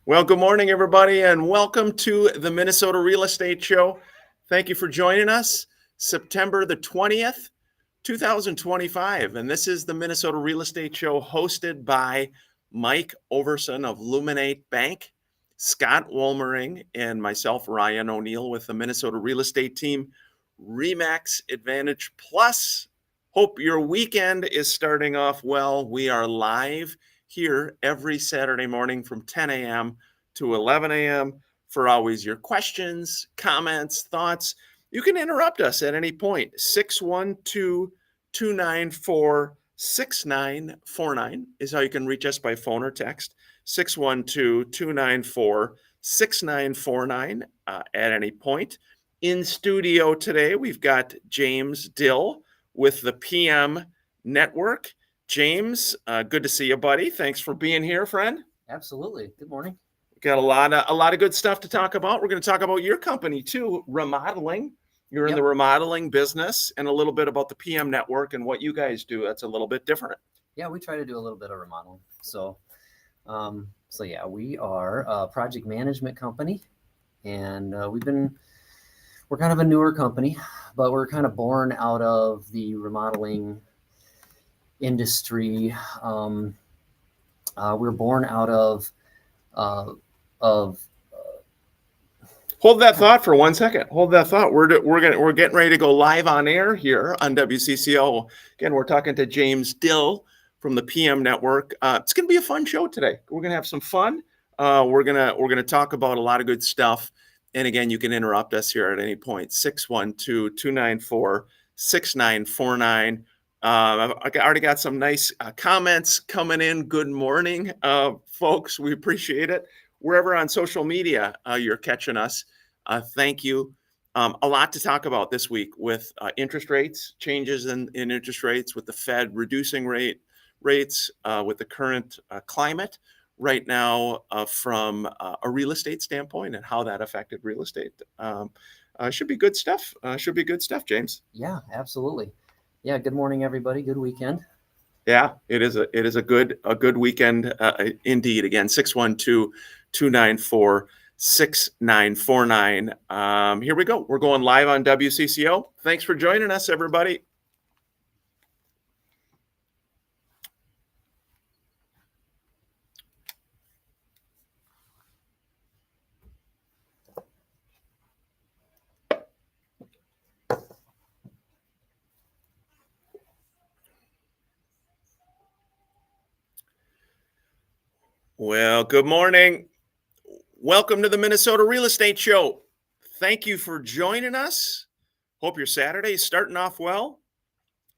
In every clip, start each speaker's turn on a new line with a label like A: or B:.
A: Well, good morning, everybody, and welcome to the Minnesota Real Estate Show. Thank you for joining us. September the 20th, 2025. And this is the Minnesota Real Estate Show hosted by Mike Overson of Luminate Bank, Scott Wolmering, and myself, Ryan O'Neill, with the Minnesota Real Estate Team, REMAX Advantage Plus. Hope your weekend is starting off well. We are live here every Saturday morning from 10 a.m. to 11 a.m. for always your questions, comments, thoughts. You can interrupt us at any point. 612-294-6949 is how you can reach us by phone or text. 612-294-6949 at any point. In studio today, we've got James Dill with the PM Network. James, good to see you, buddy. Thanks for being here, friend.
B: Absolutely. Good morning.
A: Got a lot of good stuff to talk about. We're going to talk about your company too, remodeling. You're in the remodeling business, and a little bit about the PM Network and what you guys do. That's a little bit different.
B: Yeah, we try to do a little bit of remodeling. So we are a project management company, and we're kind of a newer company, but we're kind of born out of the remodeling industry. We're born out of
A: Hold that thought for 1 second. Hold that thought. We're getting ready to go live on air here on WCCO. Again, we're talking to James Dill from the PM Network. It's going to be a fun show today. We're going to have some fun. We're gonna talk about a lot of good stuff. And again, you can interrupt us here at any point. 612-294-6949. I already got some nice comments coming in. Good morning, folks. We appreciate it. Wherever on social media you're catching us, thank you. A lot to talk about this week with interest rates, changes in interest rates, with the Fed reducing rates, with the current climate right now from a real estate standpoint and how that affected real estate. Should be good stuff. James.
B: Yeah, absolutely. Yeah. Good morning, everybody. Good weekend.
A: Yeah, it is a good weekend indeed. Again, 612-294-6949. Here we go. We're going live on WCCO. Thanks for joining us, everybody. Well, good morning. Welcome to the Minnesota Real Estate Show. Thank you for joining us. Hope your Saturday is starting off well.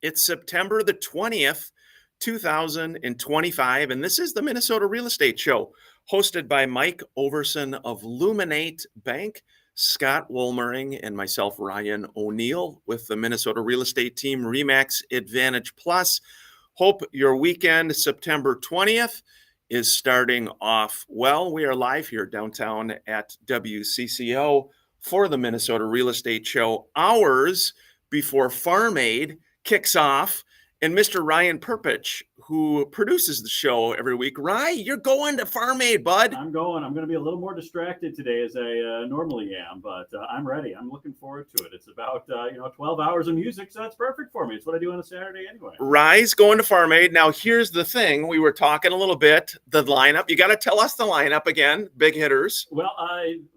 A: It's September the 20th, 2025, and this is the Minnesota Real Estate Show, hosted by Mike Overson of Luminate Bank, Scott Wolmering, and myself, Ryan O'Neill, with the Minnesota Real Estate Team, REMAX Advantage Plus. Hope your weekend, September 20th, is starting off well. We are live here downtown at WCCO for the Minnesota Real Estate Show, hours before Farm Aid kicks off. And Mr. Ryan Perpich, who produces the show every week. Ryan, you're going to Farm Aid, bud.
C: I'm going to be a little more distracted today as I normally am, but I'm ready. I'm looking forward to it. It's about 12 hours of music, so that's perfect for me. It's what I do on a Saturday anyway.
A: Ryan's going to Farm Aid. Now, here's the thing. We were talking a little bit, the lineup. You got to tell us the lineup again, big hitters.
C: Well,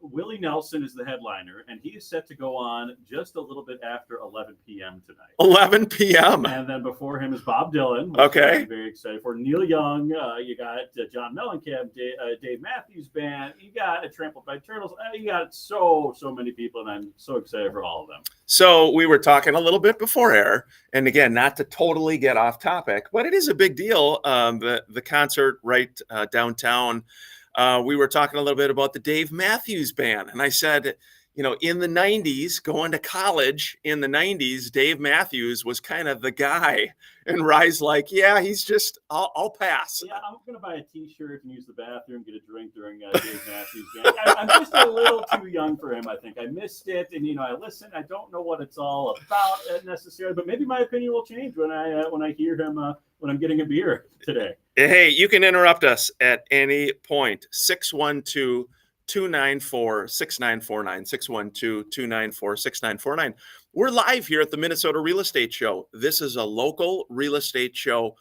C: Willie Nelson is the headliner, and he is set to go on just a little bit after 11 p.m. tonight.
A: 11 p.m.
C: And then before him is Bob Dylan.
A: Okay.
C: I'm very excited for. Neil Young. You got John Mellencamp, Dave Matthews Band. You got Trampled by Turtles. You got so many people, and I'm so excited for all of them.
A: So we were talking a little bit before air, and again, not to totally get off topic, but it is a big deal. The concert right downtown. We were talking a little bit about the Dave Matthews Band, and I said, in the 90s, going to college in the 90s, Dave Matthews was kind of the guy. And Rye's like, yeah, he's just, I'll pass.
C: Yeah, I'm going to buy a T-shirt and use the bathroom, get a drink during Dave Matthews Band. I'm just a little too young for him, I think. I missed it, and, I listen. I don't know what it's all about necessarily, but maybe my opinion will change when I hear him when I'm getting a beer today.
A: Hey, you can interrupt us at any point. 612-294-6949. 612-294-6949. We're live here at the Minnesota Real Estate Show. This is a local real estate show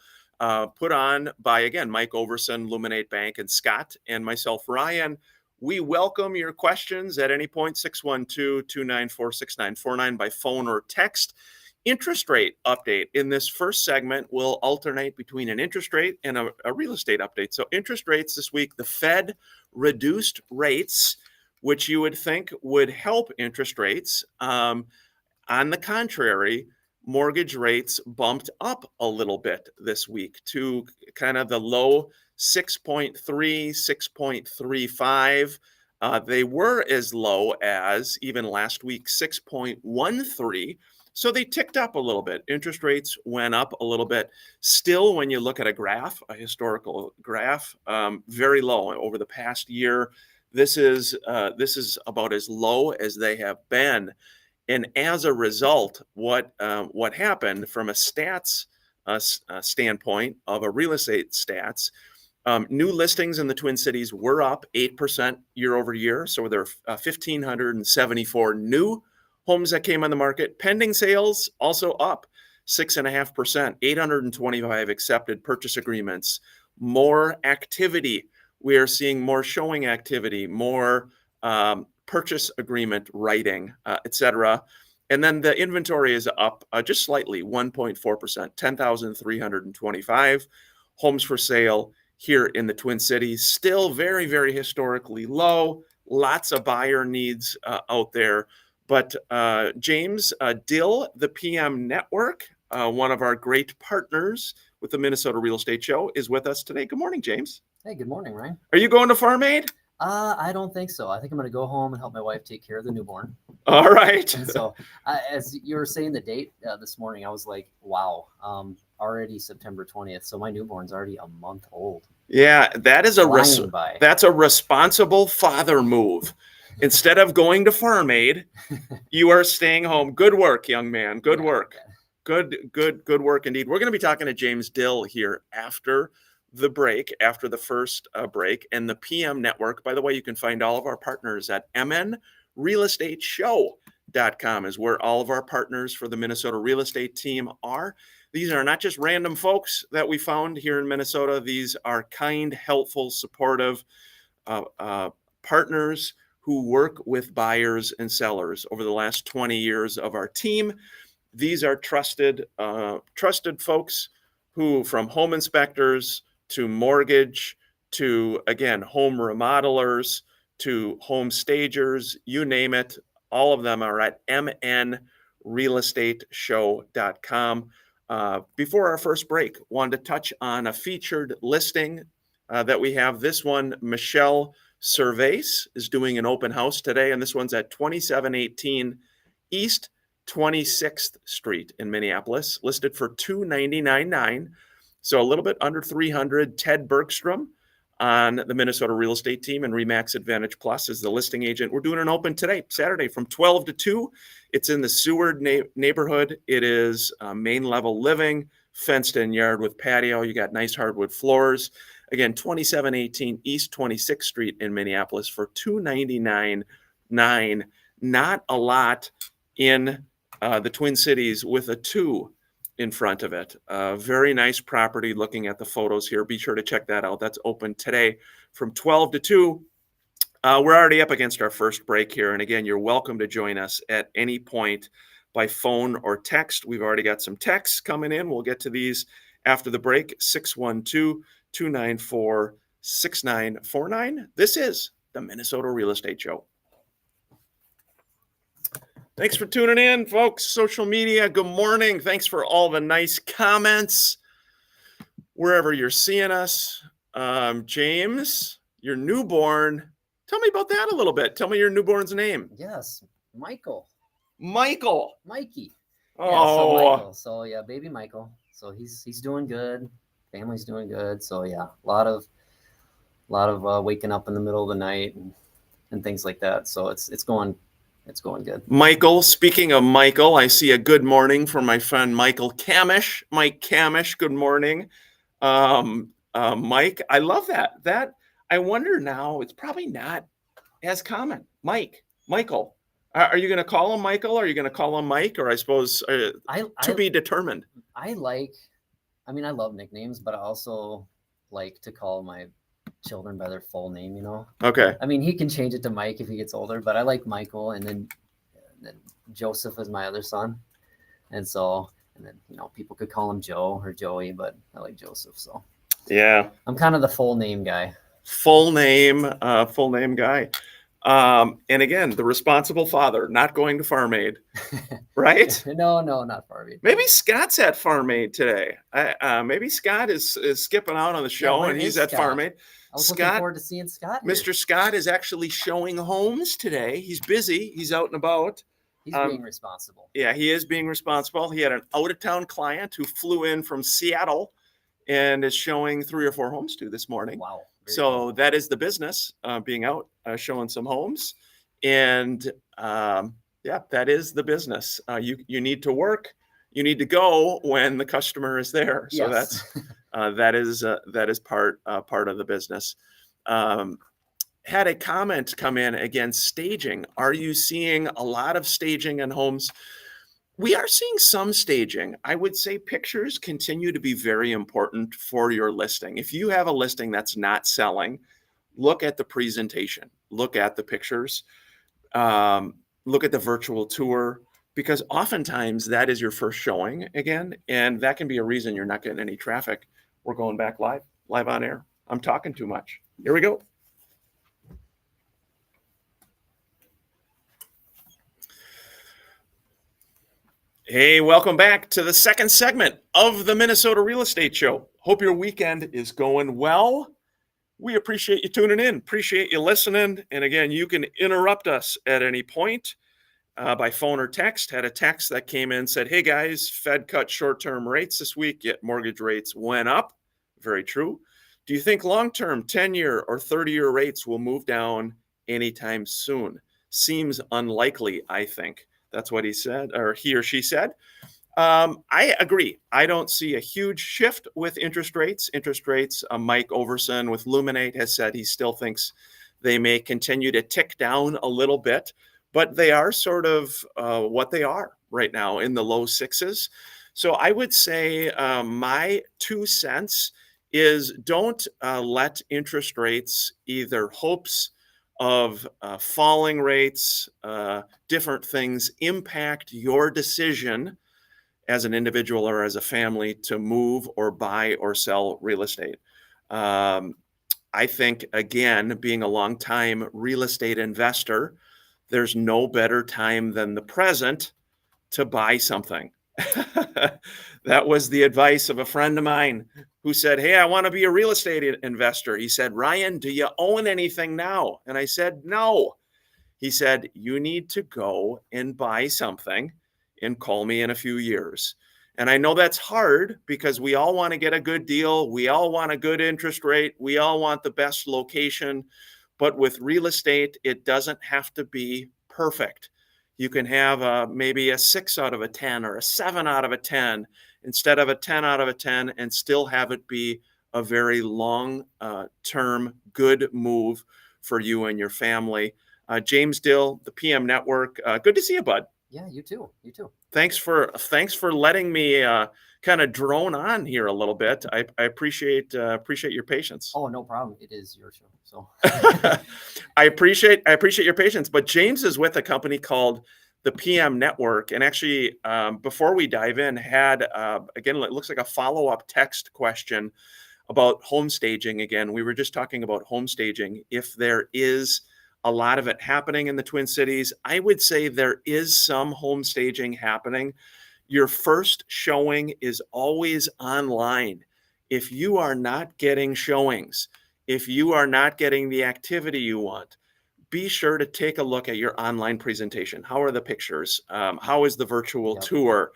A: put on by, again, Mike Overson, Luminate Bank, and Scott, and myself, Ryan. We welcome your questions at any point. 612-294-6949 by phone or text. Interest rate update. In this first segment, we'll alternate between an interest rate and a real estate update. So interest rates this week, the Fed reduced rates, which you would think would help interest rates. On the contrary, mortgage rates bumped up a little bit this week to kind of the low 6.3, 6.35. They were as low as even last week, 6.13. So they ticked up a little bit. Interest rates went up a little bit. Still, when you look at a graph, a historical graph, very low over the past year. This is about as low as they have been. And as a result, what happened from a stats standpoint of a real estate stats, new listings in the Twin Cities were up 8% year over year. So there are 1,574 new homes that came on the market. Pending sales also up 6.5%, 825 accepted purchase agreements, more activity. We are seeing more showing activity, more purchase agreement writing, et cetera. And then the inventory is up just slightly, 1.4%, 10,325 homes for sale here in the Twin Cities. Still very, very historically low. Lots of buyer needs out there. But James Dill, the PM Network, one of our great partners with the Minnesota Real Estate Show, is with us today. Good morning, James.
B: Hey, good morning, Ryan.
A: Are you going to Farm Aid?
B: I don't think so. I think I'm going to go home and help my wife take care of the newborn.
A: All right.
B: And so, as you were saying the date this morning, I was like, wow, already September 20th. So my newborn's already a month old.
A: Yeah, that is that's a responsible father move. Instead of going to Farm Aid, you are staying home. Good work, young man. Good work. Good work indeed. We're going to be talking to James Dill here after the break, after the first break. And the PM Network, by the way, you can find all of our partners at mnrealestateshow.com is where all of our partners for the Minnesota real estate team are. These are not just random folks that we found here in Minnesota. These are kind, helpful, supportive partners who work with buyers and sellers over the last 20 years of our team. These are trusted folks who, from home inspectors to mortgage to, again, home remodelers to home stagers, you name it, all of them are at mnrealestateshow.com. Before our first break, wanted to touch on a featured listing that we have. This one, Michelle Cervais is doing an open house today, and this one's at 2718 East 26th Street in Minneapolis, listed for $299,900. So a little bit under $300,000. Ted Bergstrom on the Minnesota Real Estate Team and Remax Advantage Plus is the listing agent. We're doing an open today, Saturday, from 12 to 2. It's in the Seward neighborhood. It is main level living, fenced in yard with patio. You got nice hardwood floors. Again, 2718 East 26th Street in Minneapolis for $299,900. Not a lot in the Twin Cities with a 2 in front of it. Very nice property looking at the photos here. Be sure to check that out. That's open today from 12 to 2. We're already up against our first break here. And again, you're welcome to join us at any point by phone or text. We've already got some texts coming in. We'll get to these after the break. 612-294-6949. This is the Minnesota Real Estate Show. Thanks for tuning in, folks. Social media, good morning. Thanks for all the nice comments wherever you're seeing us. James, your newborn, tell me about that a little bit. Tell me your newborn's name.
B: Yes, Michael.
A: Michael.
B: Mikey.
A: Oh.
B: Yeah, so Michael. So yeah, baby Michael. So he's doing good. Family's doing good. So yeah, a lot of waking up in the middle of the night and things like that. So it's going good.
A: Michael, speaking of Michael, I see a good morning from my friend Michael Kamish. Mike Kamish, good morning. Mike. I love that. I wonder now, it's probably not as common. Michael. Are you going to call him Michael? Are you going to call him Mike? Or I suppose to be determined.
B: I love nicknames, but I also like to call my children by their full name, you know?
A: Okay.
B: I mean, he can change it to Mike if he gets older, but I like Michael, and then Joseph is my other son. And then, people could call him Joe or Joey, but I like Joseph. So
A: Yeah.
B: I'm kind of the full name guy.
A: Full name guy. And again, the responsible father, not going to Farm Aid, right?
B: No, not Farm Aid.
A: Maybe Scott's at Farm Aid today. Maybe Scott is skipping out on the show and he's at Farm Aid.
B: I was looking forward to seeing Scott here.
A: Mr. Scott is actually showing homes today. He's busy. He's out and about.
B: He's being responsible.
A: Yeah, he is being responsible. He had an out-of-town client who flew in from Seattle and is showing 3 or 4 homes to this morning.
B: Wow.
A: So
B: cool.
A: that is the business, being out, showing some homes. And that is the business. You need to work. You need to go when the customer is there. So
B: Yes.
A: that is part of the business. Had a comment come in against staging. Are you seeing a lot of staging in homes? We are seeing some staging. I would say pictures continue to be very important for your listing. If you have a listing that's not selling, look at the presentation, look at the pictures, look at the virtual tour, because oftentimes that is your first showing again, and that can be a reason you're not getting any traffic. We're going back live on air. I'm talking too much. Here we go. Hey, welcome back to the second segment of the Minnesota Real Estate Show. Hope your weekend is going well. We appreciate you tuning in, appreciate you listening. And again, you can interrupt us at any point by phone or text. Had a text that came in, said, hey guys, Fed cut short-term rates this week, yet mortgage rates went up. Very true. Do you think long-term 10-year or 30-year rates will move down anytime soon? Seems unlikely, I think. That's what he said, or he or she said. I agree. I don't see a huge shift with interest rates. Mike Overson with Luminate has said he still thinks they may continue to tick down a little bit, but they are sort of what they are right now, in the low 6s. So I would say my 2 cents is don't let interest rates, either hopes of falling rates, different things, impact your decision as an individual or as a family to move or buy or sell real estate. I think, again, being a long-time real estate investor, there's no better time than the present to buy something. That was the advice of a friend of mine who said, hey, I want to be a real estate investor. He said, Ryan, do you own anything now? And I said, no. He said, you need to go and buy something and call me in a few years. And I know that's hard because we all want to get a good deal. We all want a good interest rate. We all want the best location. But with real estate, it doesn't have to be perfect. You can have maybe a 6 out of a 10 or a 7 out of a 10 instead of a 10 out of a 10 and still have it be a very long-term good move for you and your family. James Dill, the PM Network. Good to see you, bud.
B: Yeah, you too.
A: Thanks for letting me kind of drone on here a little bit. I appreciate your patience.
B: Oh, no problem. It is your show. So
A: I appreciate your patience. But James is with a company called the PM Network, and actually, before we dive in, had again, it looks like a follow-up text question about home staging. Again, we were just talking about home staging. If there is a lot of it happening in the Twin Cities, I would say there is some home staging happening. Your first showing is always online. If you are not getting showings, if you are not getting the activity you want, be sure to take a look at your online presentation. How are the pictures? How is the virtual tour?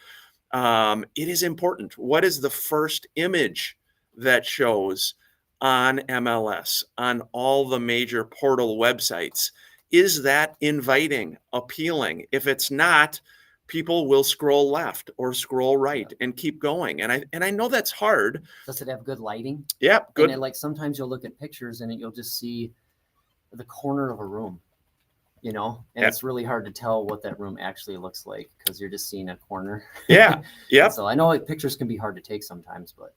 A: It is important. What is the first image that shows on MLS, on all the major portal websites? Is that inviting, appealing? If it's not, people will scroll left or scroll right and keep going. And I know that's hard.
B: Does it have good lighting?
A: Yep,
B: And
A: good.
B: then, like, sometimes you'll look at pictures and you'll just see the corner of a room, and
A: Yep.
B: it's really hard to tell what that room actually looks like because you're just seeing a corner.
A: Yeah, yep.
B: So I know, like, pictures can be hard to take sometimes, but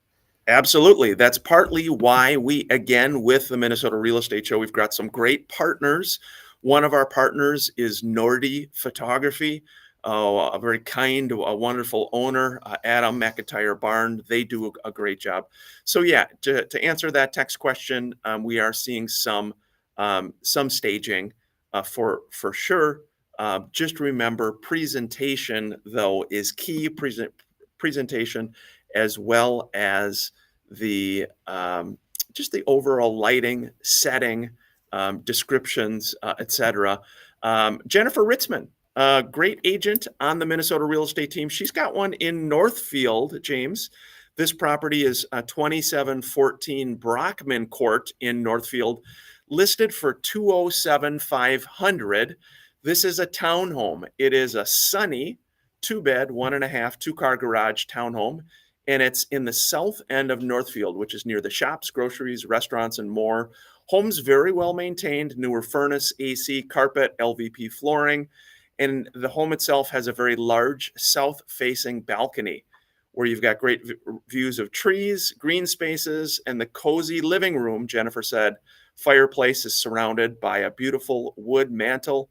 A: Absolutely. That's partly why we, again, with the Minnesota Real Estate Show, we've got some great partners. One of our partners is Nordy Photography, a very kind, a wonderful owner, Adam McIntyre Barn. They do a great job. So yeah, to answer that text question, we are seeing some staging for sure. Just remember, presentation though is key. Presentation, as well as the just the overall lighting, setting, descriptions, etc. Jennifer Ritzman, great agent on the Minnesota real estate team. She's got one in Northfield, James. This property is 2714 Brockman Court in Northfield, listed for $207,500. This is a townhome. It is a sunny 2-bed, 1.5, 2-car garage townhome, and it's in the south end of Northfield, which is near the shops, groceries, restaurants, and more. Home's very well maintained, newer furnace, AC, carpet, LVP flooring, and the home itself has a very large south-facing balcony where you've got great views of trees, green spaces, and the cozy living room, Jennifer said. Fireplace is surrounded by a beautiful wood mantle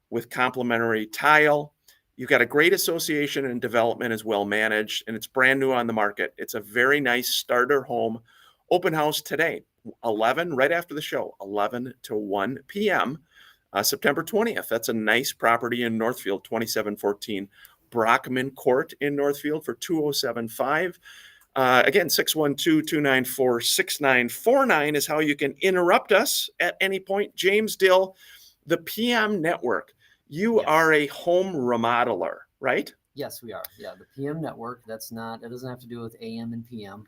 A: with complementary tile. You've got a great association, and development is well managed, and it's brand new on the market. It's a very nice starter home. Open house today, 11, right after the show, 11 to 1 p.m., September 20th. That's a nice property in Northfield, 2714 Brockman Court in Northfield for $207,500. Again, 612-294-6949 is how you can interrupt us at any point. James Dill, the PM Network. You
B: Yes.
A: are a home remodeler, right?
B: yes, we are. Yeah, the PM network. It doesn't have to do with AM and PM.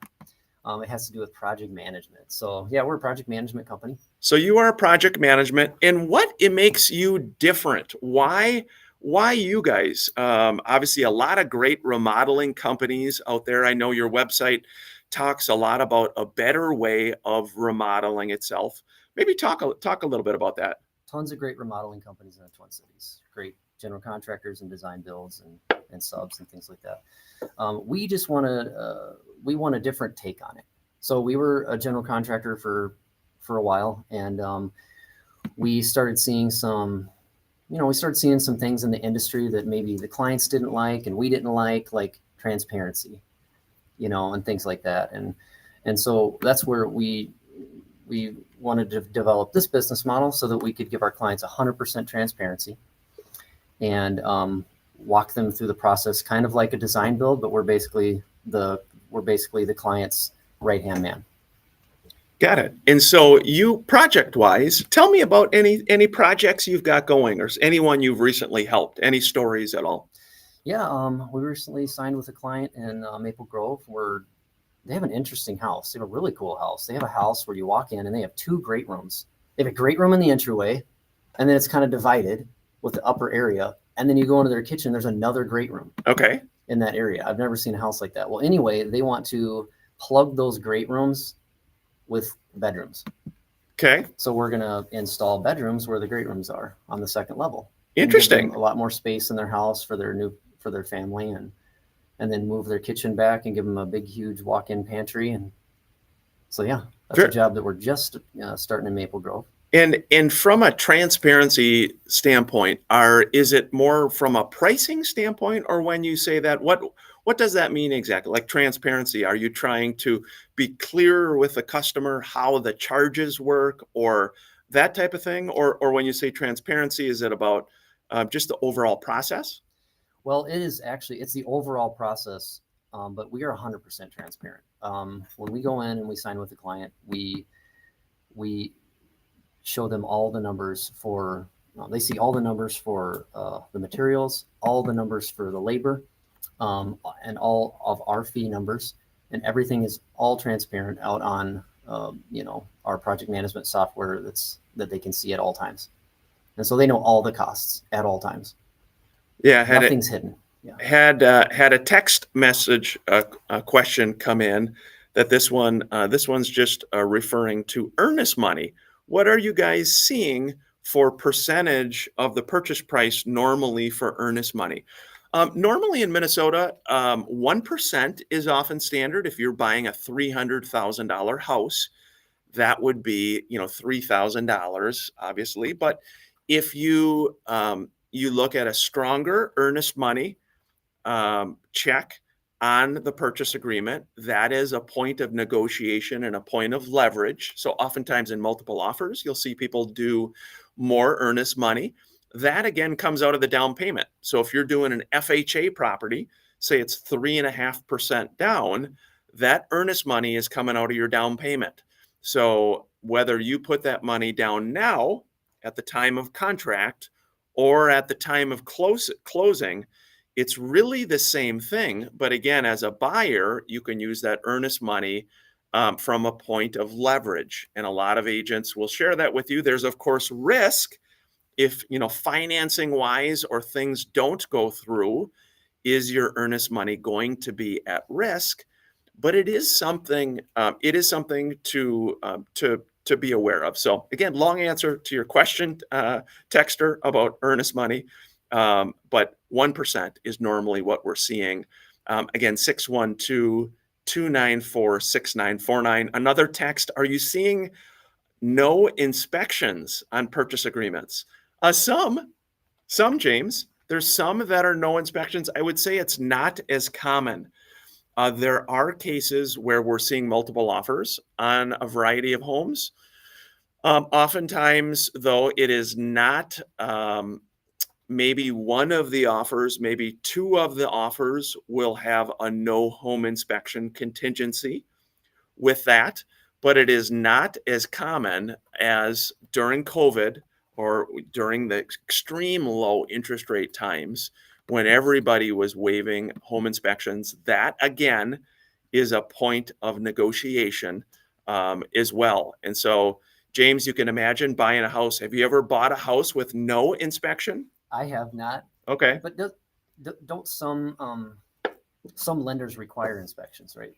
B: It has to do with project management. So yeah, we're a project management company.
A: So you are a project management, and what it makes you different? Why you guys? Obviously, a lot of great remodeling companies out there. I know your website talks a lot about a better way of remodeling itself. Maybe talk a little bit about that.
B: Tons of great remodeling companies in the Twin Cities. Great general contractors and design builds and subs and things like that. We just want a different take on it. So we were a general contractor for a while, and we started seeing some things in the industry that maybe the clients didn't like and we didn't like transparency, and things like that. And so that's where we wanted to develop this business model so that we could give our clients 100% transparency and walk them through the process, kind of like a design build, but we're basically the client's right-hand man.
A: Got it. And so you, project-wise, tell me about any projects you've got going, or anyone you've recently helped, any stories at all?
B: Yeah, we recently signed with a client in Maple Grove where they have an interesting house. They have a really cool house. They have a house where you walk in and they have 2 great rooms. They have a great room in the entryway, and then it's kind of divided with the upper area. And then you go into their kitchen, there's another great room
A: Okay.
B: in that area. I've never seen a house like that. Well, anyway, they want to plug those great rooms with bedrooms.
A: Okay.
B: So we're going to install bedrooms where the great rooms are on the second level. And give
A: Interesting.
B: them a lot more space in their house for their family, and then move their kitchen back and give them a big, huge walk-in pantry. And so, yeah, that's
A: Sure.
B: a job that we're just starting in Maple Grove.
A: And from a transparency standpoint, is it more from a pricing standpoint, or when you say that, what does that mean exactly? Like transparency, are you trying to be clearer with the customer how the charges work, or that type of thing? Or when you say transparency, is it about just the overall process?
B: Well, it's the overall process, but we are 100% transparent. When we go in and we sign with the client, we show them all the numbers for, they see all the numbers for the materials, all the numbers for the labor, and all of our fee numbers, and everything is all transparent out on, our project management software that they can see at all times. And so they know all the costs at all times.
A: Yeah,
B: Nothing's hidden. Yeah.
A: Had a text message a question come in that this one's just referring to earnest money. What are you guys seeing for percentage of the purchase price normally for earnest money? Normally in Minnesota, 1% is often standard. If you're buying a $300,000 house, that would be, $3,000, obviously. But if you look at a stronger earnest money check on the purchase agreement, that is a point of negotiation and a point of leverage. So oftentimes in multiple offers, you'll see people do more earnest money. That again comes out of the down payment. So if you're doing an FHA property, say it's 3.5% down, that earnest money is coming out of your down payment. So whether you put that money down now at the time of contract or at the time of closing, it's really the same thing. But again, as a buyer, you can use that earnest money from a point of leverage. And a lot of agents will share that with you. There's, of course, risk if, financing wise or things don't go through. Is your earnest money going to be at risk? But it is something. To be aware of. So again, long answer to your question, texter, about earnest money. But 1% is normally what we're seeing. Again, 612-294-6949. Another text, are you seeing no inspections on purchase agreements? Some, James. There's some that are no inspections. I would say it's not as common. There are cases where we're seeing multiple offers on a variety of homes. Oftentimes, though, it is not maybe one of the offers, maybe two of the offers will have a no home inspection contingency with that, but it is not as common as during COVID or during the extreme low interest rate times when everybody was waiving home inspections. That again is a point of negotiation as well. And so, James, you can imagine buying a house. Have you ever bought a house with no inspection?
B: I have not.
A: Okay.
B: But don't some lenders require inspections, right?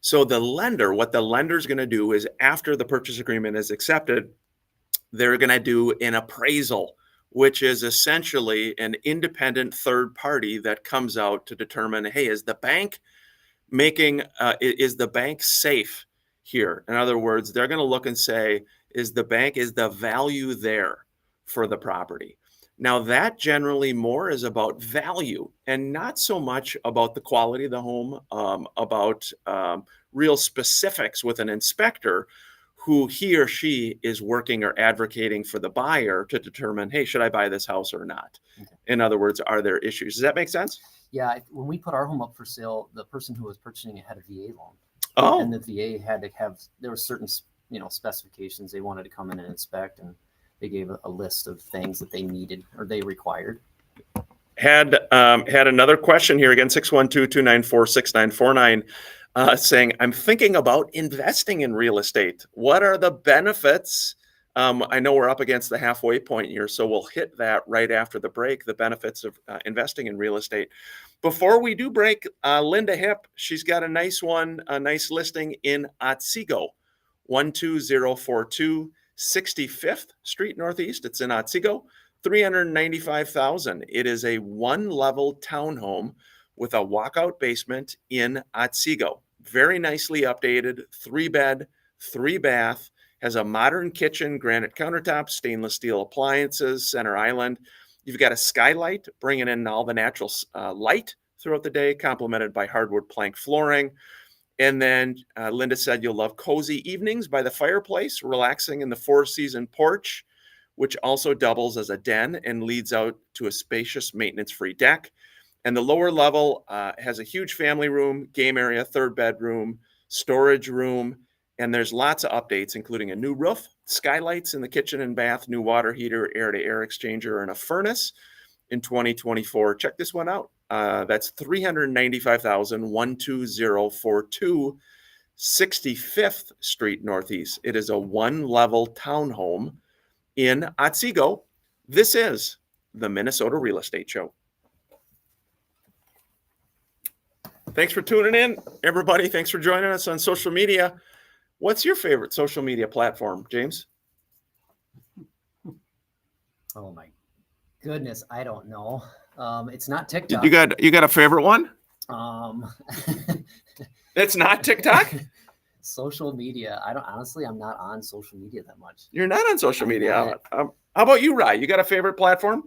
A: So what the lender's going to do is after the purchase agreement is accepted, they're going to do an appraisal, which is essentially an independent third party that comes out to determine, hey, is the bank safe here? In other words, they're going to look and say, is the value there for the property? Now that generally more is about value and not so much about the quality of the home, about real specifics with an inspector who he or she is working or advocating for the buyer to determine, hey, should I buy this house or not? Okay. In other words, are there issues? Does that make sense?
B: Yeah. When we put our home up for sale, the person who was purchasing it had a VA loan.
A: Oh.
B: And the VA had to have, there were certain, specifications they wanted to come in and inspect, and they gave a list of things that they needed or they required.
A: Had another question here again, 612-294-6949, saying, I'm thinking about investing in real estate. What are the benefits? I know we're up against the halfway point here, so we'll hit that right after the break, the benefits of investing in real estate. Before we do break, Linda Hipp, she's got a nice listing in Otsego, 12042 65th Street Northeast. It's in Otsego, $395,000. It is a one-level townhome with a walkout basement in Otsego. Very nicely updated, 3-bed, 3-bath, has a modern kitchen, granite countertops, stainless steel appliances, center island. You've got a skylight bringing in all the natural light throughout the day, complemented by hardwood plank flooring. And then Linda said you'll love cozy evenings by the fireplace, relaxing in the 4-season porch, which also doubles as a den and leads out to a spacious maintenance-free deck. And the lower level has a huge family room, game area, 3rd bedroom, storage room, and there's lots of updates, including a new roof, skylights in the kitchen and bath, new water heater, air-to-air exchanger, and a furnace in 2024. Check this one out. That's $395,000, 12042 65th Street Northeast. It is a one-level townhome in Otsego. This is the Minnesota Real Estate Show. Thanks for tuning in, everybody. Thanks for joining us on social media. What's your favorite social media platform, James?
B: Oh my goodness, I don't know. It's not TikTok.
A: You got a favorite one?
B: Um,
A: It's not TikTok?
B: social media. I'm not on social media that much.
A: You're not on social
B: I'm
A: media.
B: not.
A: How about you, Rye? You got a favorite platform?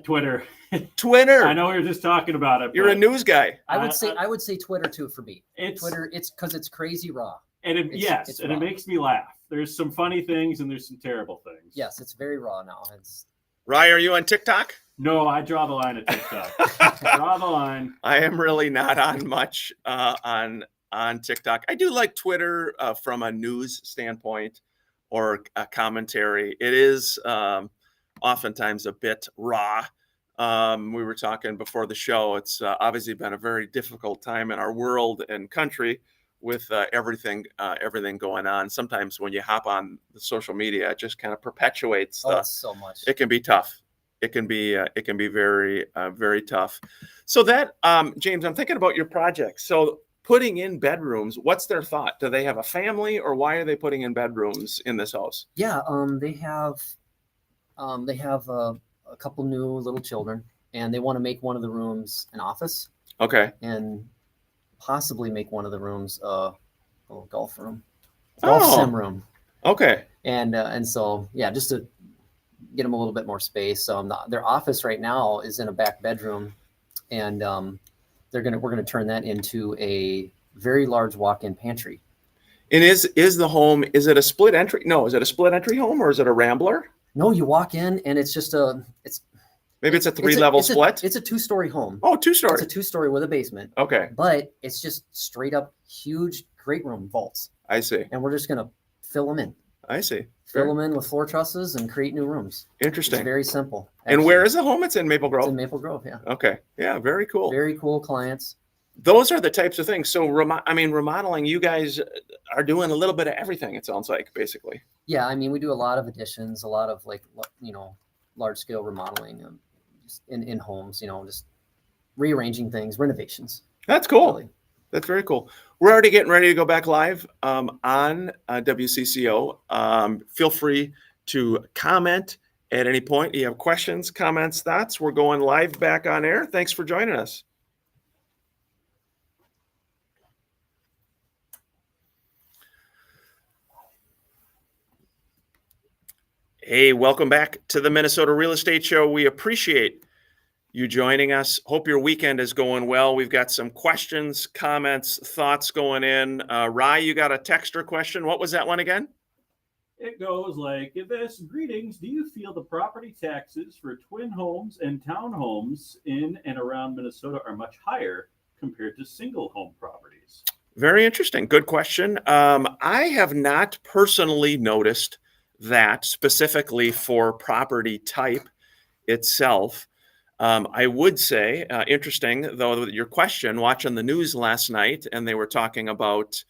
C: Twitter.
A: Twitter.
C: I know we were just talking about it.
A: You're a
C: but
A: news guy.
B: I would say Twitter too for me.
C: It's
B: Twitter, it's because it's crazy raw.
C: and
B: it's
C: it
B: raw.
C: makes me laugh. There's some funny things and there's some terrible things.
B: Yes, it's very raw now.
A: Rye, are you on TikTok?
C: No, I draw the line at TikTok. Draw the line.
A: I am really not on much on TikTok. I do like Twitter from a news standpoint or a commentary. It is oftentimes a bit raw. We were talking before the show. It's obviously been a very difficult time in our world and country with everything going on. Sometimes when you hop on the social media, it just kind of perpetuates.
B: It's so much.
A: It can be tough. It can be very very tough. So that James, I'm thinking about your project. So putting in bedrooms, what's their thought? Do they have a family, or why are they putting in bedrooms in this house?
B: Yeah, they have a couple new little children, and they want to make one of the rooms an office,
A: Okay.
B: and possibly make one of the rooms a little golf room,
A: Oh.
B: sim room,
A: Okay.
B: and so yeah, just to get them a little bit more space. Their office right now is in a back bedroom, and we're gonna turn that into a very large walk-in pantry.
A: And is the home, is it a split entry? No, is it a split entry home, or is it a rambler?
B: No, you walk in and it's just
A: Maybe it's a 3-level split.
B: It's a 2-story home.
A: Oh, 2-story.
B: It's a 2-story with a basement,
A: Okay.
B: but it's just straight up huge great room vaults,
A: I see.
B: and we're just gonna fill them in.
A: I see.
B: Fill them in with floor trusses and create new rooms. It's
A: Interesting.
B: very simple.
A: And where is the home? It's in Maple
B: It's in
A: Grove.
B: Maple Grove? Yeah,
A: Okay. Yeah, very cool.
B: very cool clients.
A: Those are the types of things. So, remodeling, you guys are doing a little bit of everything, it sounds like, basically.
B: Yeah, I mean, we do a lot of additions, a lot of large scale remodeling just in homes. Just rearranging things, renovations.
A: That's cool.
B: Really.
A: That's very cool. We're already getting ready to go back live on WCCO. Feel free to comment at any point. You have questions, comments, thoughts. We're going live back on air. Thanks for joining us. Hey, welcome back to the Minnesota Real Estate Show. We appreciate you joining us. Hope your weekend is going well. We've got some questions, comments, thoughts going in. Rye, you got a texter question. What was that one again?
C: It goes like this. Greetings. Do you feel the property taxes for twin homes and townhomes in and around Minnesota are much higher compared to single home properties?
A: Very interesting. Good question. I have not personally noticed that specifically for property type itself. I would say, interesting, though, your question, watching the news last night, and they were talking about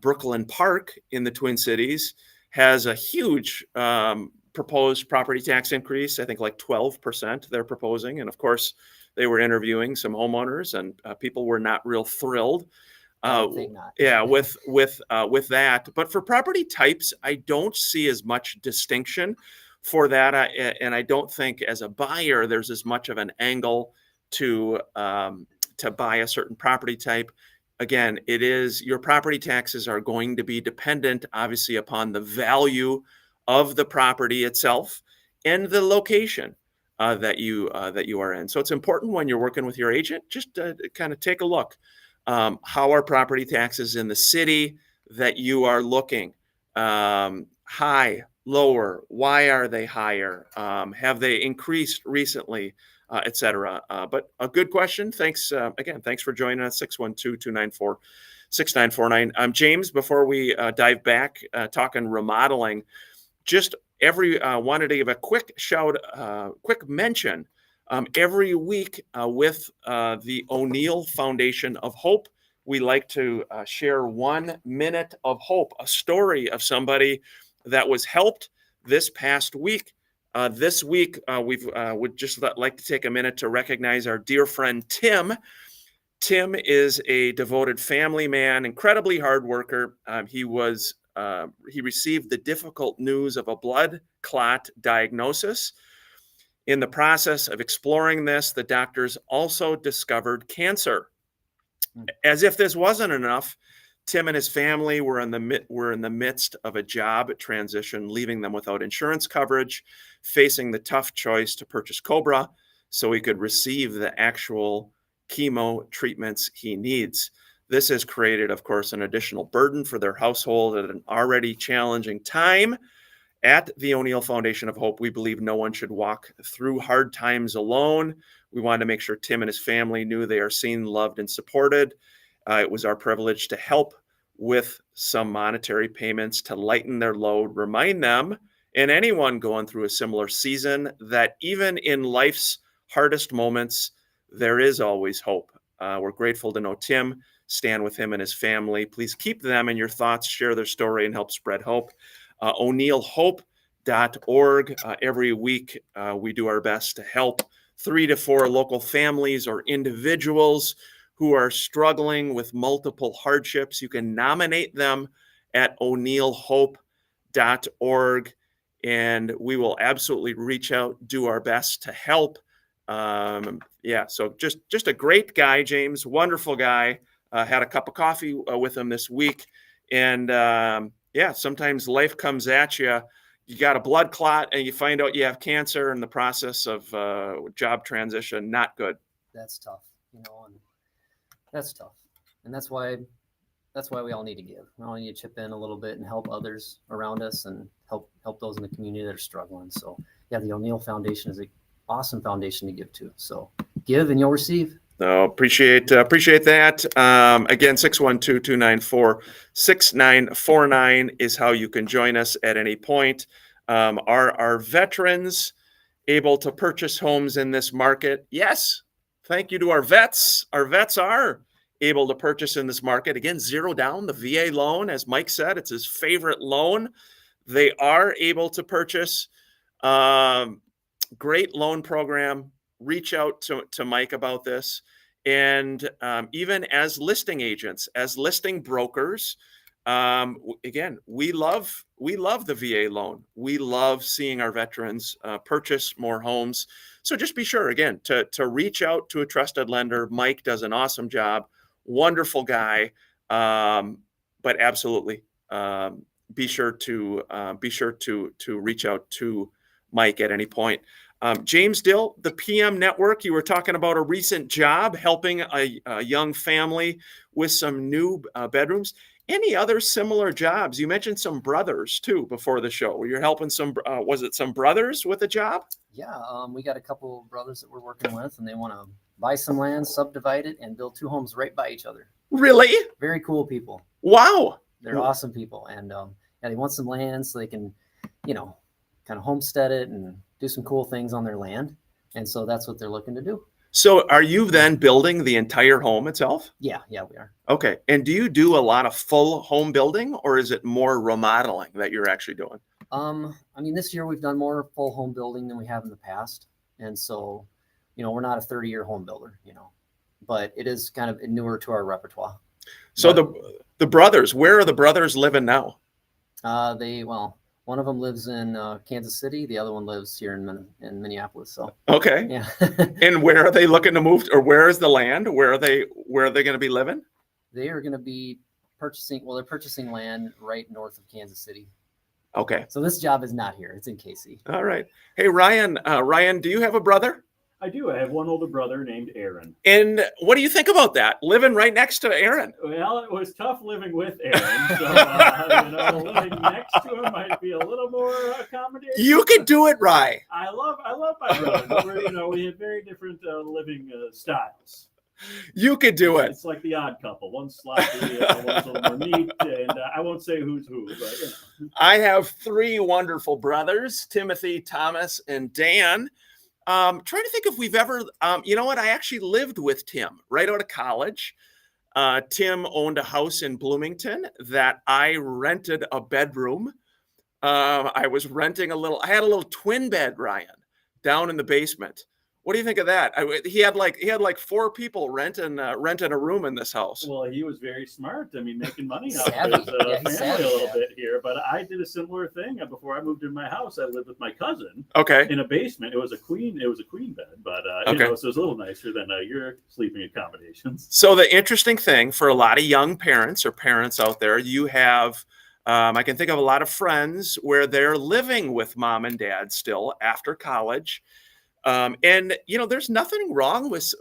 A: Brooklyn Park in the Twin Cities has a huge proposed property tax increase, I think like 12% they're proposing. And of course, they were interviewing some homeowners, and people were not real thrilled.
B: I think not.
A: Yeah, with that. But for property types, I don't see as much distinction for that, and I don't think as a buyer there's as much of an angle to buy a certain property type. Again, it is your property taxes are going to be dependent, obviously, upon the value of the property itself and the location that you are in. So it's important when you're working with your agent, just to kind of take a look. How are property taxes in the city that you are looking? High, lower? Why are they higher? Have they increased recently, et cetera? But a good question. Thanks again. Thanks for joining us. 612-294-6949. James, before we dive back, talking remodeling, just wanted to give a quick quick mention. Every week with the O'Neill Foundation of Hope, we like to share 1 minute of hope, a story of somebody that was helped this past week. This week, we would just like to take a minute to recognize our dear friend Tim. Tim is a devoted family man, incredibly hard worker. He received the difficult news of a blood clot diagnosis. In the process of exploring this, the doctors also discovered cancer. As if this wasn't enough, Tim and his family were in the midst of a job transition, leaving them without insurance coverage, facing the tough choice to purchase Cobra so he could receive the actual chemo treatments he needs. This has created, of course, an additional burden for their household at an already challenging time. At the O'Neill Foundation of Hope, we believe no one should walk through hard times alone. We wanted to make sure Tim and his family knew they are seen, loved, and supported. It was our privilege to help with some monetary payments to lighten their load, remind them and anyone going through a similar season that even in life's hardest moments, there is always hope. We're grateful to know Tim. Stand with him and his family. Please keep them in your thoughts, share their story, and help spread hope. O'NeillHope.org. Every week, we do our best to help 3 to 4 local families or individuals who are struggling with multiple hardships. You can nominate them at O'NeillHope.org, and we will absolutely reach out, do our best to help. So just a great guy, James, wonderful guy. Had a cup of coffee with him this week. And sometimes life comes at you. You got a blood clot and you find out you have cancer in the process of job transition. Not good.
B: That's tough, and that's tough. And that's why we all need to give. We all need to chip in a little bit and help others around us and help those in the community that are struggling. So yeah, the O'Neill Foundation is an awesome foundation to give to. So give and you'll receive.
A: No, appreciate that. Again, 612-294-6949 is how you can join us at any point. Are our veterans able to purchase homes in this market? Yes. Thank you to our vets. Our vets are able to purchase in this market. Again, 0 down, the VA loan, as Mike said, it's his favorite loan. They are able to purchase. Great loan program. Reach out to Mike about this. And even as listing agents, as listing brokers, again, we love the VA loan. We love seeing our veterans purchase more homes. So just be sure, again, to reach out to a trusted lender. Mike does an awesome job. Wonderful guy. But absolutely, be sure to reach out to Mike at any point. James Dill, the PM Network, you were talking about a recent job helping a young family with some new bedrooms. Any other similar jobs? You mentioned some brothers too before the show. You're helping some, was it some brothers with a job?
B: Yeah, we got a couple of brothers that we're working with, and they want to buy some land, subdivide it, and build 2 homes right by each other.
A: Really?
B: Very cool people.
A: Wow.
B: They're awesome people. And they want some land so they can, kind of homestead it and do some cool things on their land. And so that's what they're looking to do.
A: So are you then building the entire home itself?
B: Yeah, we are.
A: Okay. And do you do a lot of full home building, or is it more remodeling that you're actually doing?
B: This year we've done more full home building than we have in the past. And so, we're not a 30-year home builder, but it is kind of newer to our repertoire.
A: So the brothers, where are the brothers living now?
B: One of them lives in Kansas City. The other one lives here in Minneapolis. So
A: okay,
B: yeah.
A: And where are they looking to move, or where is the land? Where are they going to be living?
B: They are going to be purchasing. Well, they're purchasing land right north of Kansas City.
A: Okay.
B: So this job is not here. It's in Casey.
A: All right. Hey, Ryan. Ryan, do you have a brother?
C: I do. I have one older brother named Aaron.
A: And what do you think about that? Living right next to Aaron?
C: Well, it was tough living with Aaron. So, living next to him might be a little more accommodating.
A: You could do it, Ryan.
C: I love my brother. But we had very different living styles.
A: You could do it.
C: It's like the Odd Couple. One's sloppy, one's a little more neat, and I won't say who's who, but
A: I have 3 wonderful brothers, Timothy, Thomas, and Dan. Trying to think if we've ever, I actually lived with Tim right out of college. Tim owned a house in Bloomington that I rented a bedroom. I had a little twin bed, Ryan, down in the basement. What do you think of that? He had like 4 people renting a room in this house.
C: Well, he was very smart. I mean, making money off
B: Savvy.
C: of his
B: Yeah, he's
C: family
B: savvy,
C: a little
B: yeah.
C: bit here. But I did a similar thing before I moved in my house. I lived with my cousin
A: Okay.
C: in a basement. It was a queen bed, but
A: Okay.
C: so it was a little nicer than your sleeping accommodations.
A: So the interesting thing for a lot of young parents or parents out there, you have, I can think of a lot of friends where they're living with mom and dad still after college. And there's nothing wrong with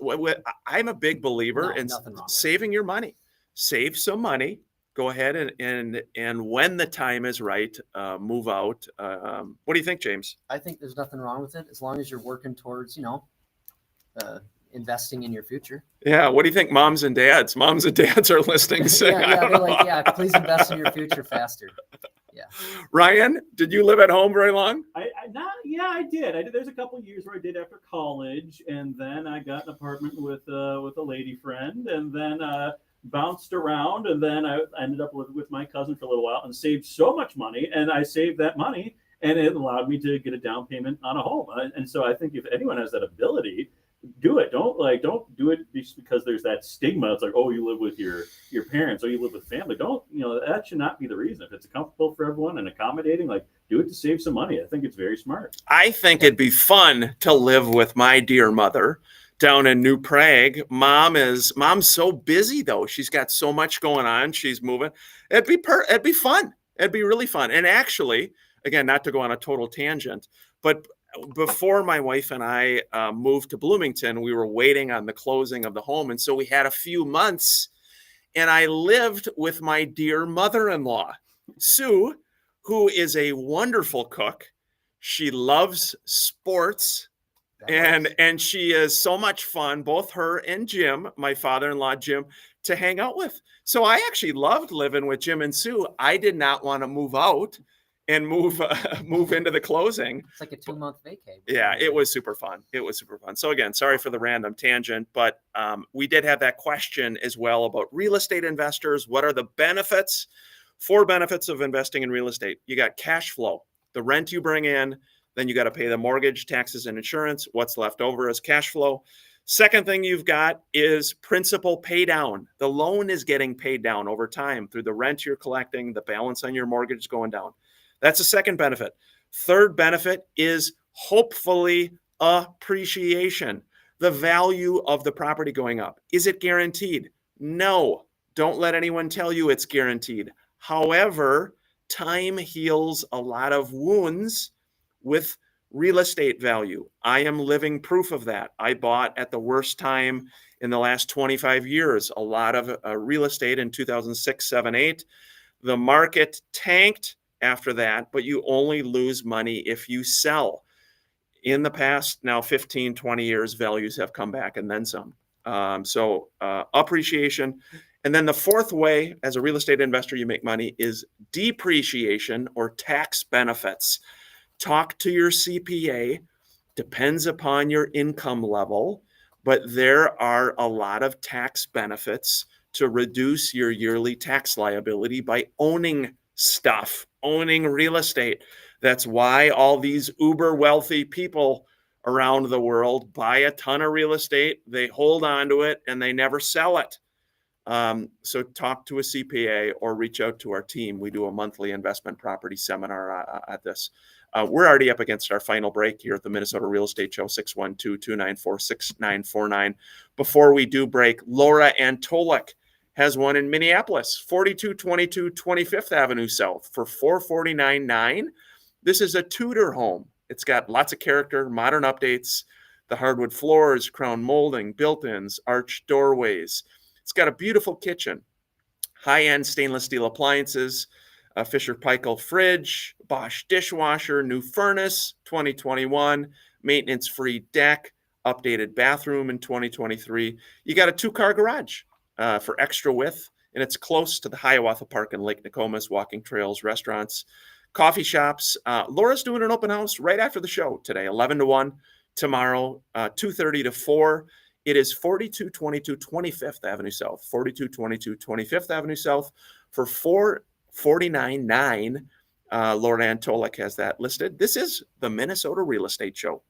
A: I'm a big believer
B: No,
A: in
B: nothing wrong with it.
A: saving your money. Save some money. Go ahead and when the time is right, move out. What do you think, James?
B: I think there's nothing wrong with it as long as you're working towards, investing in your future.
A: Yeah. What do you think, moms and dads? Moms and dads are listening. Saying,
B: They're like, yeah, please invest in your future faster. Yeah.
A: Ryan, did you live at home very long?
C: I did. There's a couple of years where I did after college, and then I got an apartment with a lady friend, and then bounced around, and then I ended up living with my cousin for a little while and saved so much money, and I saved that money, and it allowed me to get a down payment on a home. And so I think if anyone has that ability, do it. Don't do it just because there's that stigma. It's like, oh, you live with your parents, or you live with family. Don't, that should not be the reason. If it's comfortable for everyone and accommodating, do it to save some money. I think it's very smart.
A: I think it'd be fun to live with my dear mother down in New Prague. Mom's so busy though. She's got so much going on. She's moving. It'd be fun. It'd be really fun. And actually, again, not to go on a total tangent, but before my wife and I moved to Bloomington, we were waiting on the closing of the home. And so we had a few months, and I lived with my dear mother-in-law, Sue, who is a wonderful cook. She loves sports, and she is so much fun, both her and Jim, my father-in-law, Jim, to hang out with. So I actually loved living with Jim and Sue. I did not want to move out and move into the closing.
B: It's like a 2-month vacay.
A: Yeah, it was super fun. So again, sorry for the random tangent, but we did have that question as well about real estate investors. What are the benefits? 4 benefits of investing in real estate. You got cash flow, the rent you bring in, then you got to pay the mortgage, taxes, and insurance. What's left over is cash flow. Second thing you've got is principal pay down. The loan is getting paid down over time through the rent you're collecting, the balance on your mortgage is going down. That's the second benefit. Third benefit is hopefully appreciation, the value of the property going up. Is it guaranteed? No, don't let anyone tell you it's guaranteed. However, time heals a lot of wounds with real estate value. I am living proof of that. I bought at the worst time in the last 25 years, a lot of real estate in 2006, 7, 8. The market tanked after that, but you only lose money if you sell. In the past, now 15, 20 years, values have come back and then some. So appreciation. And then the fourth way, as a real estate investor, you make money is depreciation or tax benefits. Talk to your CPA, depends upon your income level, but there are a lot of tax benefits to reduce your yearly tax liability by owning stuff, owning real estate. That's why all these uber wealthy people around the world buy a ton of real estate, they hold on to it, and they never sell it. So talk to a CPA or reach out to our team. We do a monthly investment property seminar at this. We're already up against our final break here at the Minnesota Real Estate Show, 612-294-6949. Before we do break, Laura Antolik has one in Minneapolis, 4222 25th Avenue South for $449,900. This is a Tudor home. It's got lots of character, modern updates, the hardwood floors, crown molding, built-ins, arched doorways. It's got a beautiful kitchen, high-end stainless steel appliances, a Fisher-Paykel fridge, Bosch dishwasher, new furnace, 2021, maintenance-free deck, updated bathroom in 2023. You got a 2-car garage for extra width, and it's close to the Hiawatha Park in Lake Nokomis, walking trails, restaurants, coffee shops. Laura's doing an open house right after the show today, 11 to 1, tomorrow, 2:30 to 4. It is 4222 25th Avenue South, 4222 25th Avenue South for $449,900. Laura Antolik has that listed. This is the Minnesota Real Estate Show.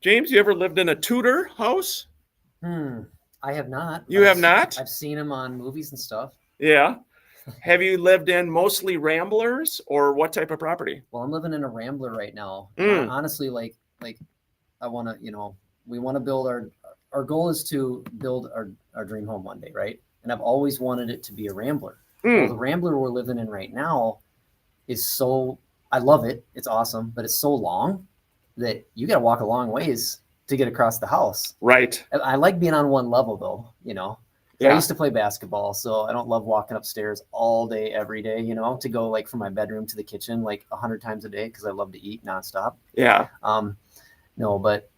A: James, you ever lived in a Tudor house?
B: I have not.
A: You have not?
B: I've seen them on movies and stuff.
A: Yeah. Have you lived in mostly Ramblers or what type of property?
B: Well, I'm living in a Rambler right now.
A: Mm.
B: Honestly, like I want to, we want to build our goal is to build our dream home one day, right? And I've always wanted it to be a Rambler. Well, the Rambler we're living in right now is I love it. It's awesome, but it's so long that you got to walk a long ways to get across the house.
A: Right.
B: I like being on one level though,
A: Yeah.
B: I used to play basketball, so I don't love walking upstairs all day, every day, to go like from my bedroom to the kitchen like 100 times a day because I love to eat nonstop.
A: Yeah.
B: No, but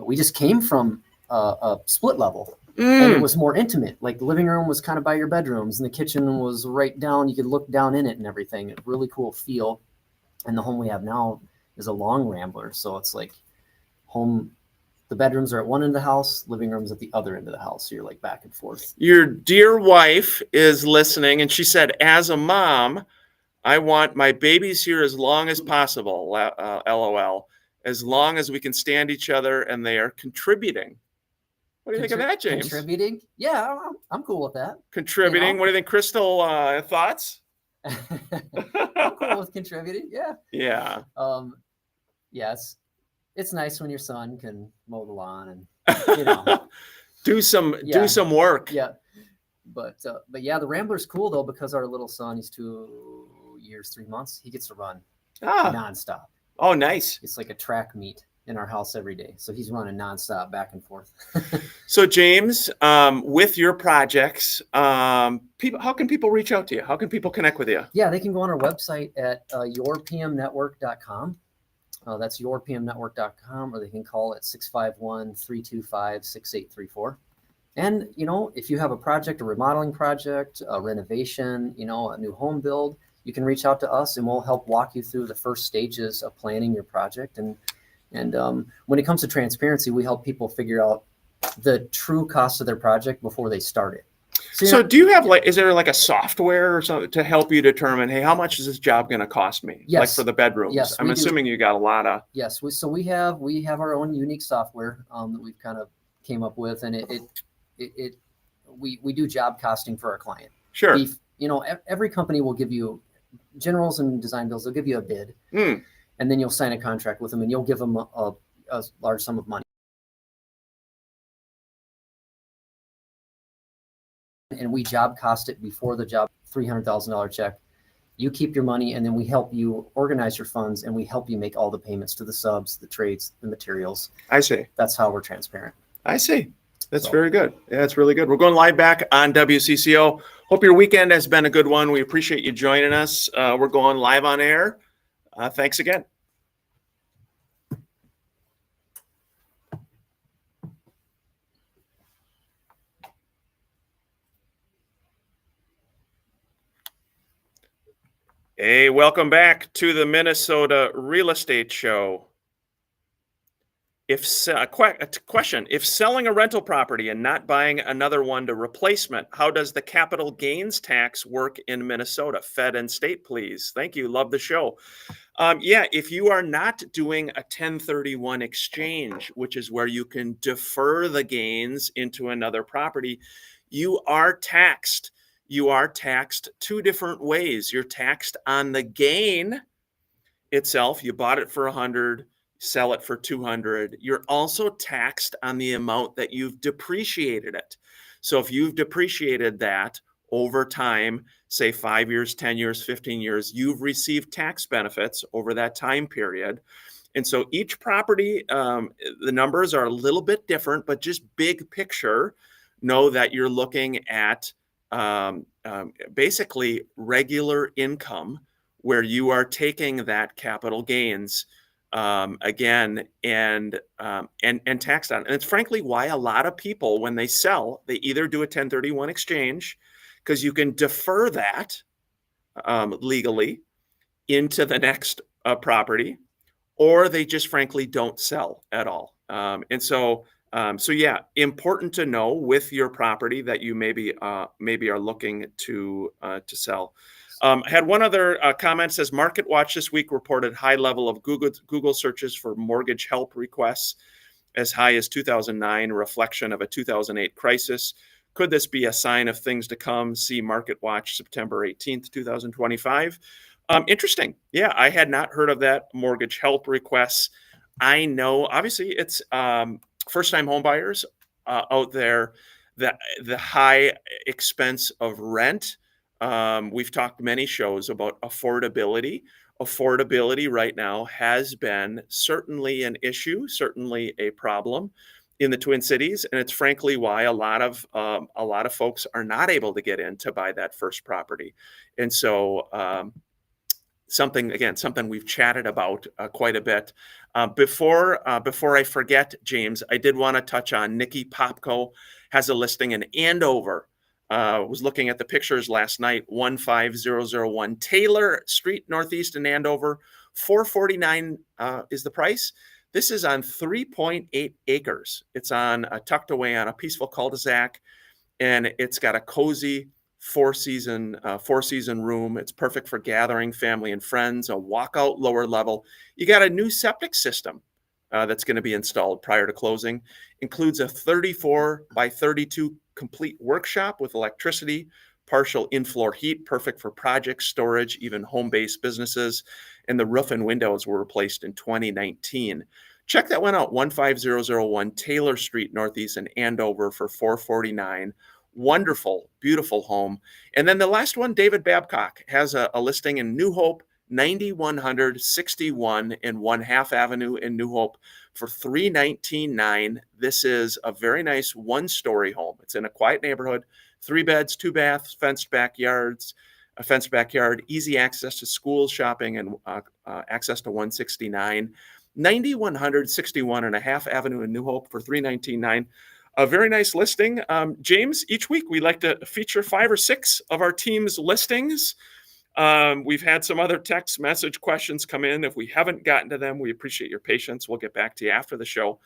B: we just came from a split level, and it was more intimate. Like the living room was kind of by your bedrooms, and the kitchen was right down. You could look down in it and everything. Really cool feel. And the home we have now is a long Rambler, so it's like home. The bedrooms are at one end of the house, living room's at the other end of the house. So you're like back and forth.
A: Your dear wife is listening, and she said, as a mom, I want my babies here as long as possible, LOL, as long as we can stand each other and they are contributing. What do you think of that, James?
B: Contributing? Yeah, I'm cool with that.
A: Contributing. What do you think, Crystal? Thoughts?
B: I'm cool with contributing. Yeah.
A: Yeah.
B: Yes. It's nice when your son can mow the lawn and
A: do some work.
B: Yeah, but yeah, the Rambler's cool though because our little son, he's 2 years 3 months. He gets to run nonstop.
A: Oh, nice!
B: It's like a track meet in our house every day, so he's running nonstop back and forth.
A: So James, with your projects, how can people reach out to you? How can people connect with you?
B: Yeah, they can go on our website at yourpmnetwork.com. That's yourpmnetwork.com, or they can call it 651-325-6834. And, if you have a project, a remodeling project, a renovation, a new home build, you can reach out to us and we'll help walk you through the first stages of planning your project. And when it comes to transparency, we help people figure out the true cost of their project before they start it.
A: So do you have is there like a software or something to help you determine, hey, how much is this job going to cost me?
B: Yes.
A: Like for the bedrooms?
B: Yes,
A: I'm assuming you got a lot of.
B: Yes. We have our own unique software that we've kind of came up with, and we do job costing for our client.
A: Sure.
B: Every company will give you generals and design builds. They'll give you a bid, and then you'll sign a contract with them, and you'll give them a large sum of money. And we job cost it before the job, $300,000 check. You keep your money, and then we help you organize your funds, and we help you make all the payments to the subs, the trades, the materials.
A: I see.
B: That's how we're transparent.
A: I see. That's very good. Yeah, it's really good. We're going live back on WCCO. Hope your weekend has been a good one. We appreciate you joining us. We're going live on air. Thanks again. Hey, welcome back to the Minnesota Real Estate Show. Question: if selling a rental property and not buying another one to replacement, how does the capital gains tax work in Minnesota? Fed and state, please. Thank you. Love the show. If you are not doing a 1031 exchange, which is where you can defer the gains into another property, you are taxed. You are taxed two different ways. You're taxed on the gain itself. You bought it for 100, sell it for 200. You're also taxed on the amount that you've depreciated it. So if you've depreciated that over time, say 5 years, 10 years, 15 years, you've received tax benefits over that time period. And so each property, the numbers are a little bit different, but just big picture, know that you're looking at basically regular income where you are taking that capital gains again and taxed on. And it's frankly why a lot of people, when they sell, they either do a 1031 exchange because you can defer that legally into the next property, or they just frankly don't sell at all. So important to know with your property that you maybe are looking to sell. Had one other comment. Says Market Watch this week reported high level of Google searches for mortgage help requests as high as 2009, a reflection of a 2008 crisis. Could this be a sign of things to come? See Market Watch, September 18th, 2025. Interesting. Yeah, I had not heard of that. Mortgage help requests. I know, obviously, it's first-time home buyers out there. The high expense of rent. We've talked many shows about affordability. Affordability right now has been certainly an issue, certainly a problem in the Twin Cities, and it's frankly why a lot of folks are not able to get in to buy that first property. And so something we've chatted about quite a bit. Before I forget, James, I did want to touch on Nikki Popko has a listing in Andover. Was looking at the pictures last night. 15001 Taylor Street, Northeast in Andover. $449 is the price. This is on 3.8 acres. It's on tucked away on a peaceful cul-de-sac, and it's got a cozy four-season room. It's perfect for gathering family and friends. A walkout lower level. You got a new septic system that's going to be installed prior to closing. Includes a 34 by 32 complete workshop with electricity, partial in-floor heat, perfect for projects, storage, even home-based businesses. And the roof and windows were replaced in 2019. Check that one out, 15001 Taylor Street, Northeast in Andover for $449. Wonderful, beautiful home. And then the last one, David Babcock has a listing in New Hope, 9161 and 1/2 Avenue in New Hope for $319,900. This is a very nice one-story home. It's in a quiet neighborhood, 3 beds, 2 baths, fenced backyard, easy access to schools, shopping, and access to 169. 9161 and 1/2 Avenue in New Hope for $319,900. A very nice listing. James, each week we like to feature 5 or 6 of our team's listings. We've had some other text message questions come in. If we haven't gotten to them, we appreciate your patience. We'll get back to you after the show.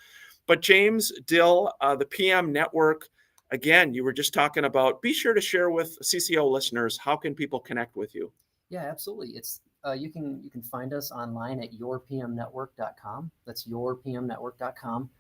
A: But James Dill, the PM Network, again, you were just talking about, be sure to share with CCO listeners, how can people connect with you?
B: Yeah, absolutely. It's you can find us online at yourpmnetwork.com. That's yourpmnetwork.com.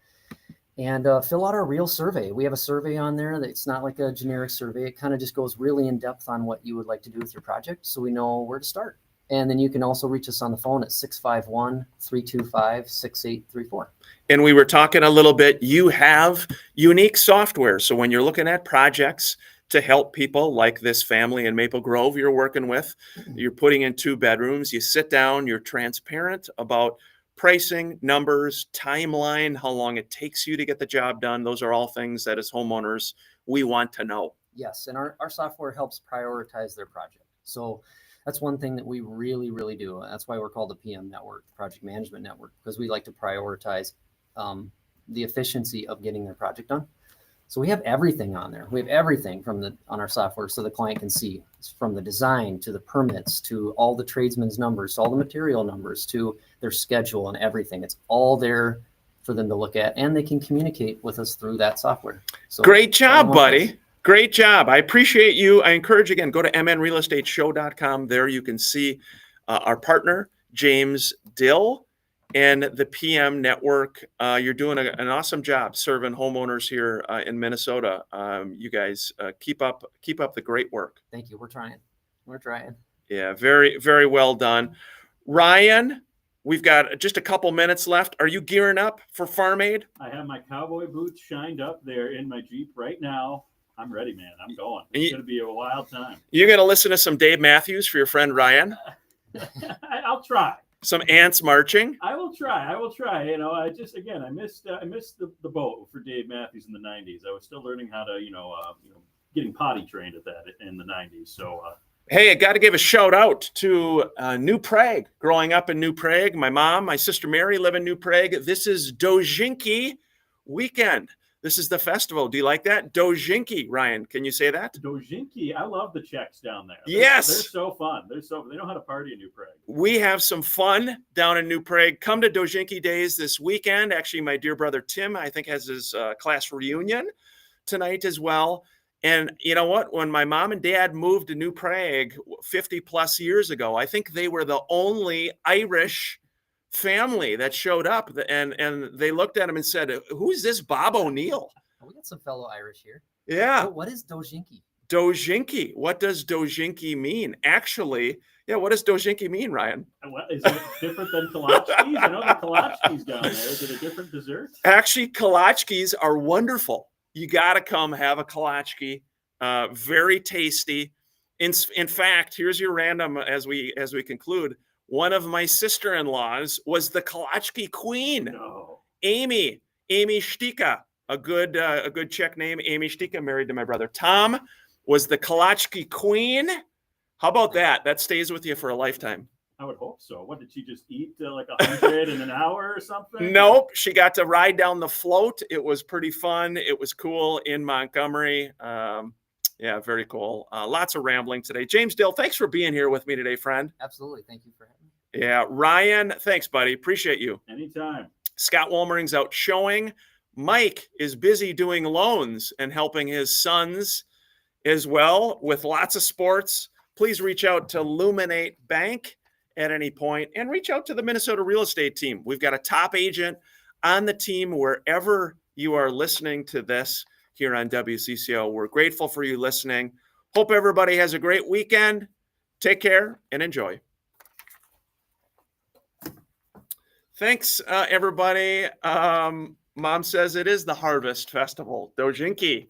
B: And fill out our real survey. We have a survey on there that's not like a generic survey. It kind of just goes really in depth on what you would like to do with your project, so we know where to start. And then you can also reach us on the phone at 651-325-6834.
A: And we were talking a little bit, you have unique software. So when you're looking at projects to help people like this family in Maple Grove you're working with, you're putting in 2 bedrooms, you sit down, you're transparent about pricing, numbers, timeline, how long it takes you to get the job done. Those are all things that as homeowners, we want to know.
B: Yes, and our software helps prioritize their project. So that's one thing that we really, really do. That's why we're called the PM Network, the Project Management Network, because we like to prioritize the efficiency of getting their project done. So we have everything on there. We have everything on our software so the client can see, from the design to the permits to all the tradesmen's numbers, to all the material numbers, to their schedule and everything. It's all there for them to look at, and they can communicate with us through that software. So
A: great job, buddy. Great job. I appreciate you. I encourage, again, go to mnrealestateshow.com. There you can see our partner, James Dill, and the PM Network. You're doing an awesome job serving homeowners here in Minnesota. You guys keep up the great work.
B: Thank you. We're trying.
A: Yeah, very, very well done. Ryan, we've got just a couple minutes left. Are you gearing up for Farm Aid?
C: I have my cowboy boots shined up there in my Jeep right now. I'm ready, man. I'm going. It's going to be a wild time.
A: You're going to listen to some Dave Matthews for your friend Ryan?
C: I'll try.
A: Some ants marching.
C: I will try. You know, I missed the boat for Dave Matthews in the 90s. I was still learning how to, getting potty trained at that in the 90s. So,
A: hey, I got to give a shout out to New Prague. Growing up in New Prague, my mom, my sister Mary live in New Prague. This is Dojinki weekend. This is the festival. Do you like that? Dojinki, Ryan. Can you say that?
C: Dojinki. I love the Czechs down there.
A: Yes.
C: They're so fun. They know how to party in New Prague.
A: We have some fun down in New Prague. Come to Dojinki Days this weekend. Actually, my dear brother Tim, I think, has his class reunion tonight as well. And you know what? When my mom and dad moved to New Prague 50 plus years ago, I think they were the only Irish family that showed up, and they looked at him and said, "Who's this Bob O'Neill?"
B: Oh, we got some fellow Irish here.
A: Yeah,
B: What is Dojinki?
A: Dojinki. What does Dojinki mean? Actually, yeah, what does Dojinki mean, Ryan?
C: What, is it different than kolachkis? I know the kolachkis down there. Is it a different dessert?
A: Actually, kolachkis are wonderful. You got to come have a kolachki. Very tasty. In fact, here's your random as we conclude. One of my sister-in-laws was the kolachki queen,
C: No.
A: Amy Stika, a good Czech name. Amy Stika, married to my brother Tom, was the kolachki queen. How about that? That stays with you for a lifetime.
C: I would hope so. What did she just eat like 100 in an hour or something?
A: Nope. She got to ride down the float. It was pretty fun. It was cool in Montgomery. Yeah, very cool. Lots of rambling today. James Dill, thanks for being here with me today, friend.
B: Absolutely. Thank you for having me.
A: Yeah, Ryan, thanks, buddy. Appreciate you.
C: Anytime.
A: Scott Wolmering's out showing. Mike is busy doing loans and helping his sons as well with lots of sports. Please reach out to Luminate Bank at any point and reach out to the Minnesota real estate team. We've got a top agent on the team wherever you are listening to this here on WCCO. We're grateful for you listening. Hope everybody has a great weekend. Take care and enjoy. Thanks, everybody. Mom says it is the Harvest Festival, Dojinki.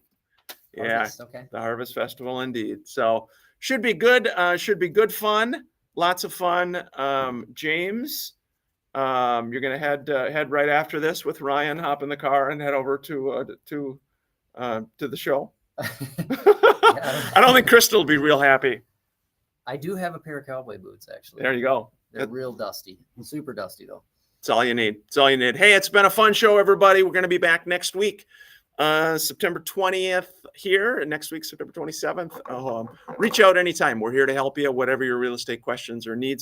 A: Yeah,
B: Harvest, okay.
A: the Harvest Festival indeed. So should be good. Should be good fun. Lots of fun. James, you're gonna head right after this with Ryan. Hop in the car and head over to the show. I don't think Crystal will be real happy.
B: I do have a pair of cowboy boots, actually.
A: There you go.
B: They're real dusty. Super dusty, though.
A: That's all you need. That's all you need. Hey, it's been a fun show, everybody. We're going to be back next week, September 20th here, and next week, September 27th. Reach out anytime. We're here to help you, whatever your real estate questions or needs are.